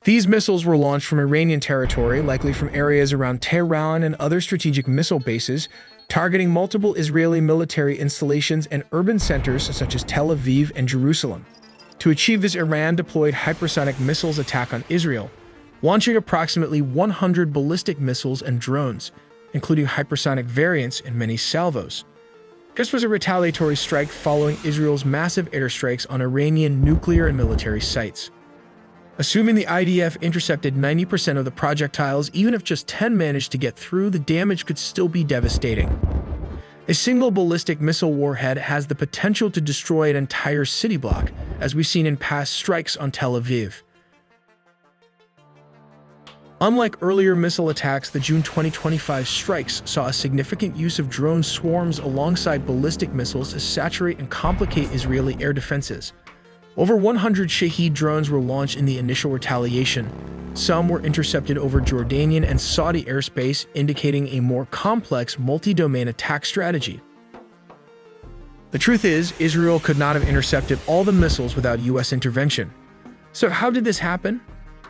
These missiles were launched from Iranian territory, likely from areas around Tehran and other strategic missile bases, targeting multiple Israeli military installations and urban centers such as Tel Aviv and Jerusalem. To achieve this, Iran deployed hypersonic missiles attack on Israel, launching approximately 100 ballistic missiles and drones, including hypersonic variants and many salvos. This was a retaliatory strike following Israel's massive airstrikes on Iranian nuclear and military sites. Assuming the IDF intercepted 90% of the projectiles, even if just 10 managed to get through, the damage could still be devastating. A single ballistic missile warhead has the potential to destroy an entire city block, as we've seen in past strikes on Tel Aviv. Unlike earlier missile attacks, the June 2025 strikes saw a significant use of drone swarms alongside ballistic missiles to saturate and complicate Israeli air defenses. Over 100 Shahed drones were launched in the initial retaliation. Some were intercepted over Jordanian and Saudi airspace, indicating a more complex multi-domain attack strategy. The truth is, Israel could not have intercepted all the missiles without U.S. intervention. So how did this happen?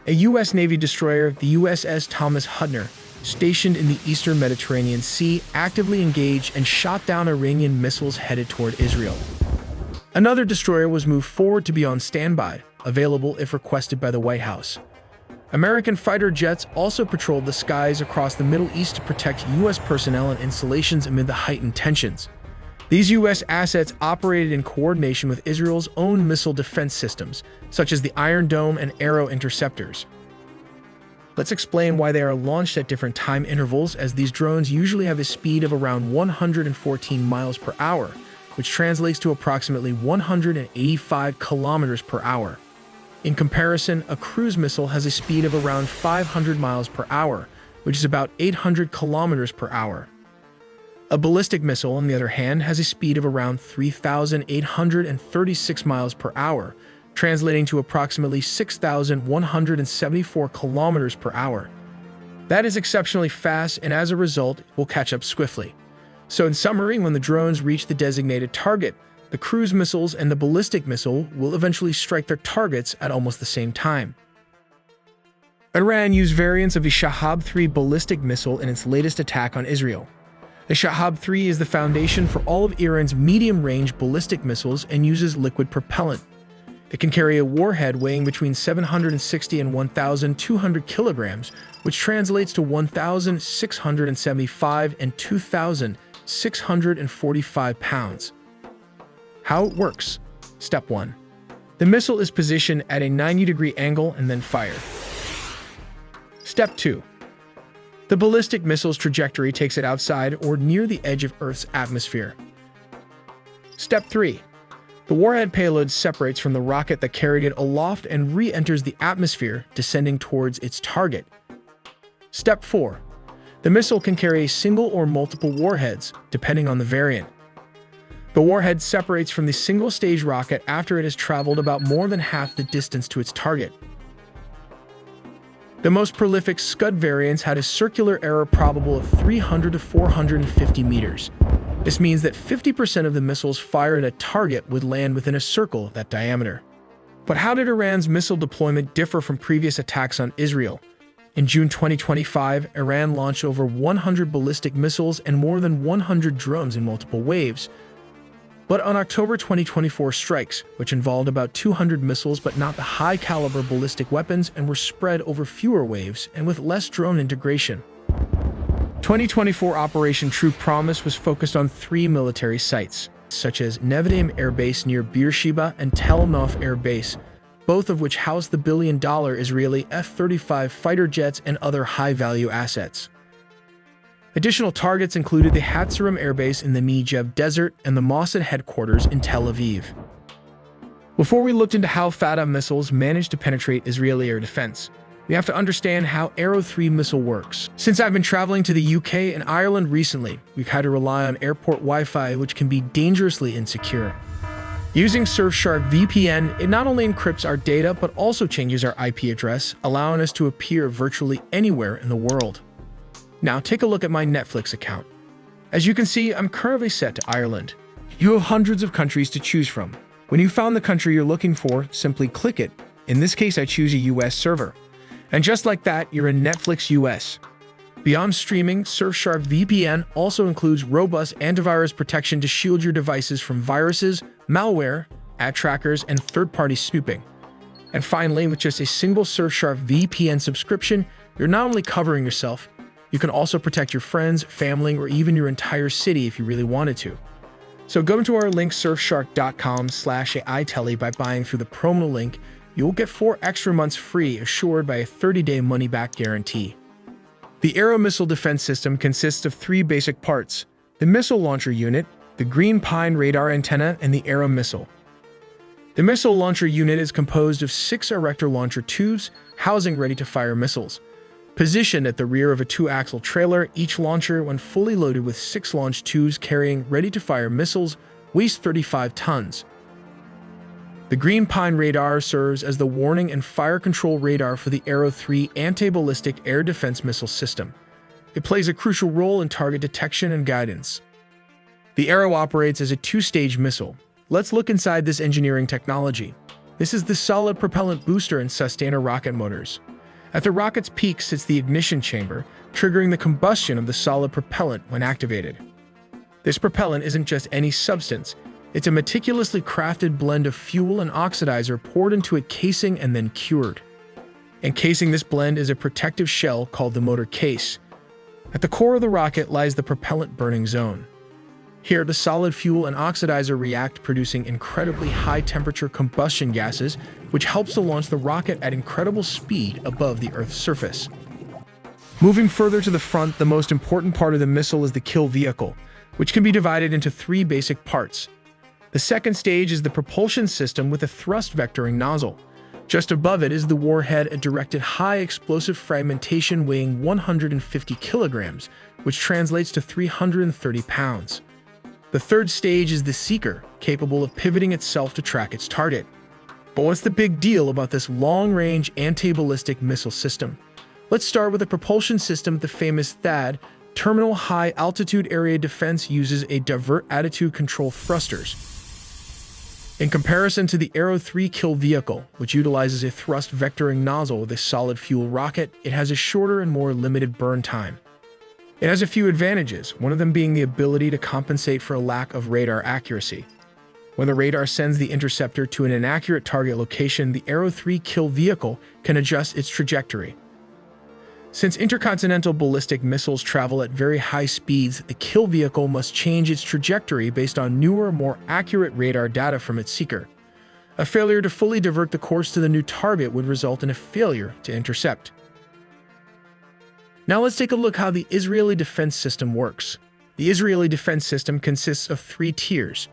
A U.S. Navy destroyer, the USS Thomas Hudner, stationed in the eastern Mediterranean Sea, actively engaged and shot down Iranian missiles headed toward Israel. Another destroyer was moved forward to be on standby, available if requested by the White House. American fighter jets also patrolled the skies across the Middle East to protect U.S. personnel and installations amid the heightened tensions. These U.S. assets operated in coordination with Israel's own missile defense systems, such as the Iron Dome and Arrow interceptors. Let's explain why they are launched at different time intervals, as these drones usually have a speed of around 114 miles per hour, which translates to approximately 185 kilometers per hour. In comparison, a cruise missile has a speed of around 500 miles per hour, which is about 800 kilometers per hour. A ballistic missile, on the other hand, has a speed of around 3,836 miles per hour, translating to approximately 6,174 kilometers per hour. That is exceptionally fast, and as a result, will catch up swiftly. So in summary, when the drones reach the designated target, the cruise missiles and the ballistic missile will eventually strike their targets at almost the same time. Iran used variants of the Shahab-3 ballistic missile in its latest attack on Israel. The Shahab-3 is the foundation for all of Iran's medium-range ballistic missiles and uses liquid propellant. It can carry a warhead weighing between 760 and 1,200 kilograms, which translates to 1,675 and 2,645 pounds. How it works. Step 1. The missile is positioned at a 90-degree angle and then fired. Step 2. The ballistic missile's trajectory takes it outside or near the edge of Earth's atmosphere. Step 3. The warhead payload separates from the rocket that carried it aloft and re-enters the atmosphere, descending towards its target. Step 4. The missile can carry a single or multiple warheads, depending on the variant. The warhead separates from the single-stage rocket after it has traveled about more than half the distance to its target. The most prolific Scud variants had a circular error probable of 300 to 450 meters. This means that 50% of the missiles fired at a target would land within a circle of that diameter. But how did Iran's missile deployment differ from previous attacks on Israel? In June 2025, Iran launched over 100 ballistic missiles and more than 100 drones in multiple waves. But on October 2024 strikes, which involved about 200 missiles but not the high-caliber ballistic weapons and were spread over fewer waves and with less drone integration. 2024 Operation True Promise was focused on 3 military sites, such as Nevatim Air Base near Beersheba and Tel Nof Air Base, both of which house the billion-dollar Israeli F-35 fighter jets and other high-value assets. Additional targets included the Hatzerim Air Base in the Negev Desert and the Mossad headquarters in Tel Aviv. Before we looked into how Fatah missiles managed to penetrate Israeli air defense, we have to understand how Arrow 3 missile works. Since I've been traveling to the UK and Ireland recently, we've had to rely on airport Wi-Fi, which can be dangerously insecure. Using Surfshark VPN, it not only encrypts our data, but also changes our IP address, allowing us to appear virtually anywhere in the world. Now take a look at my Netflix account. As you can see, I'm currently set to Ireland. You have hundreds of countries to choose from. When you found the country you're looking for, simply click it. In this case, I choose a US server. And just like that, you're in Netflix US. Beyond streaming, Surfshark VPN also includes robust antivirus protection to shield your devices from viruses, malware, ad trackers, and third-party snooping. And finally, with just a single Surfshark VPN subscription, you're not only covering yourself, you can also protect your friends, family, or even your entire city if you really wanted to. So go to our link surfshark.com/AITelly by buying through the promo link. You'll get 4 extra months free, assured by a 30-day money-back guarantee. The Arrow missile defense system consists of 3 basic parts: the missile launcher unit, the Green Pine radar antenna, and the Arrow missile. The missile launcher unit is composed of 6 erector launcher tubes, housing ready-to-fire missiles. Positioned at the rear of a 2-axle trailer, each launcher, when fully loaded with 6 launch tubes carrying ready-to-fire missiles, weighs 35 tons. The Green Pine radar serves as the warning and fire control radar for the Arrow 3 anti-ballistic air defense missile system. It plays a crucial role in target detection and guidance. The Arrow operates as a 2-stage missile. Let's look inside this engineering technology. This is the solid propellant booster and sustainer rocket motors. At the rocket's peak sits the ignition chamber, triggering the combustion of the solid propellant when activated. This propellant isn't just any substance. It's a meticulously crafted blend of fuel and oxidizer poured into a casing and then cured. Encasing this blend is a protective shell called the motor case. At the core of the rocket lies the propellant burning zone. Here, the solid fuel and oxidizer react, producing incredibly high-temperature combustion gases, which helps to launch the rocket at incredible speed above the Earth's surface. Moving further to the front, the most important part of the missile is the kill vehicle, which can be divided into 3 basic parts. The second stage is the propulsion system with a thrust vectoring nozzle. Just above it is the warhead, a directed high-explosive fragmentation weighing 150 kilograms, which translates to 330 pounds. The third stage is the seeker, capable of pivoting itself to track its target. But what's the big deal about this long-range anti-ballistic missile system? Let's start with the propulsion system. The famous THAAD, Terminal High Altitude Area Defense, uses a divert attitude control thrusters. In comparison to the Arrow 3 kill vehicle, which utilizes a thrust vectoring nozzle with a solid fuel rocket, it has a shorter and more limited burn time. It has a few advantages, one of them being the ability to compensate for a lack of radar accuracy. When the radar sends the interceptor to an inaccurate target location, the Arrow 3 kill vehicle can adjust its trajectory. Since intercontinental ballistic missiles travel at very high speeds, the kill vehicle must change its trajectory based on newer, more accurate radar data from its seeker. A failure to fully divert the course to the new target would result in a failure to intercept. Now let's take a look how the Israeli defense system works. The Israeli defense system consists of 3 tiers.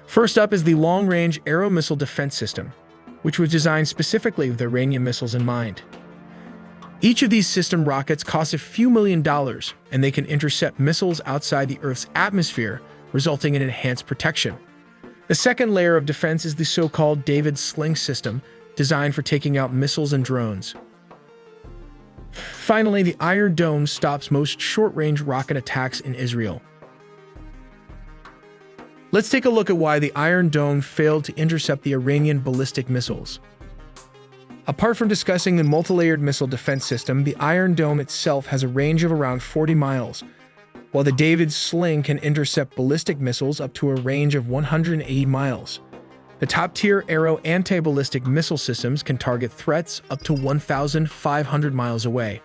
First up is the long-range Arrow missile defense system, which was designed specifically with Iranian missiles in mind. Each of these system rockets costs a few $1,000,000, and they can intercept missiles outside the Earth's atmosphere, resulting in enhanced protection. The second layer of defense is the so-called David Sling system, designed for taking out missiles and drones. Finally, the Iron Dome stops most short-range rocket attacks in Israel. Let's take a look at why the Iron Dome failed to intercept the Iranian ballistic missiles. Apart from discussing the multi-layered missile defense system, the Iron Dome itself has a range of around 40 miles, while the David Sling can intercept ballistic missiles up to a range of 180 miles. The top-tier Arrow anti-ballistic missile systems can target threats up to 1,500 miles away.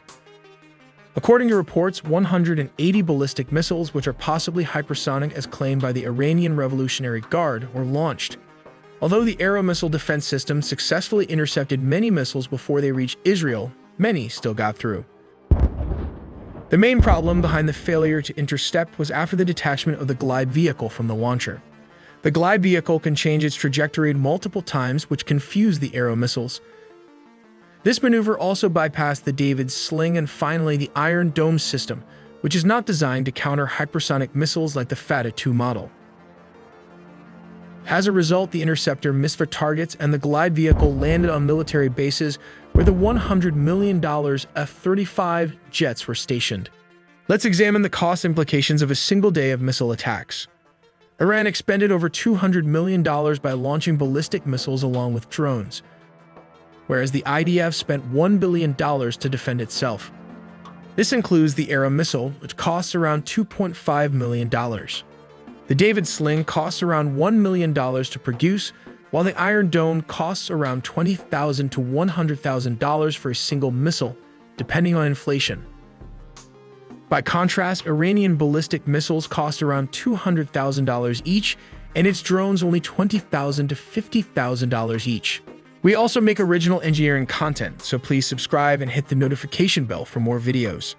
According to reports, 180 ballistic missiles, which are possibly hypersonic as claimed by the Iranian Revolutionary Guard, were launched. Although the Arrow missile defense system successfully intercepted many missiles before they reached Israel, many still got through. The main problem behind the failure to intercept was after the detachment of the glide vehicle from the launcher. The glide vehicle can change its trajectory multiple times, which confused the Arrow missiles. This maneuver also bypassed the David Sling and finally the Iron Dome system, which is not designed to counter hypersonic missiles like the Fatah II model. As a result, the interceptor missed for targets and the glide vehicle landed on military bases where the $100 million F-35 jets were stationed. Let's examine the cost implications of a single day of missile attacks. Iran expended over $200 million by launching ballistic missiles along with drones. whereas the IDF spent $1 billion to defend itself. This includes the Era missile, which costs around $2.5 million. The David Sling costs around $1 million to produce, while the Iron Dome costs around $20,000 to $100,000 for a single missile, depending on inflation. By contrast, Iranian ballistic missiles cost around $200,000 each, and its drones only $20,000 to $50,000 each. We also make original engineering content, so please subscribe and hit the notification bell for more videos.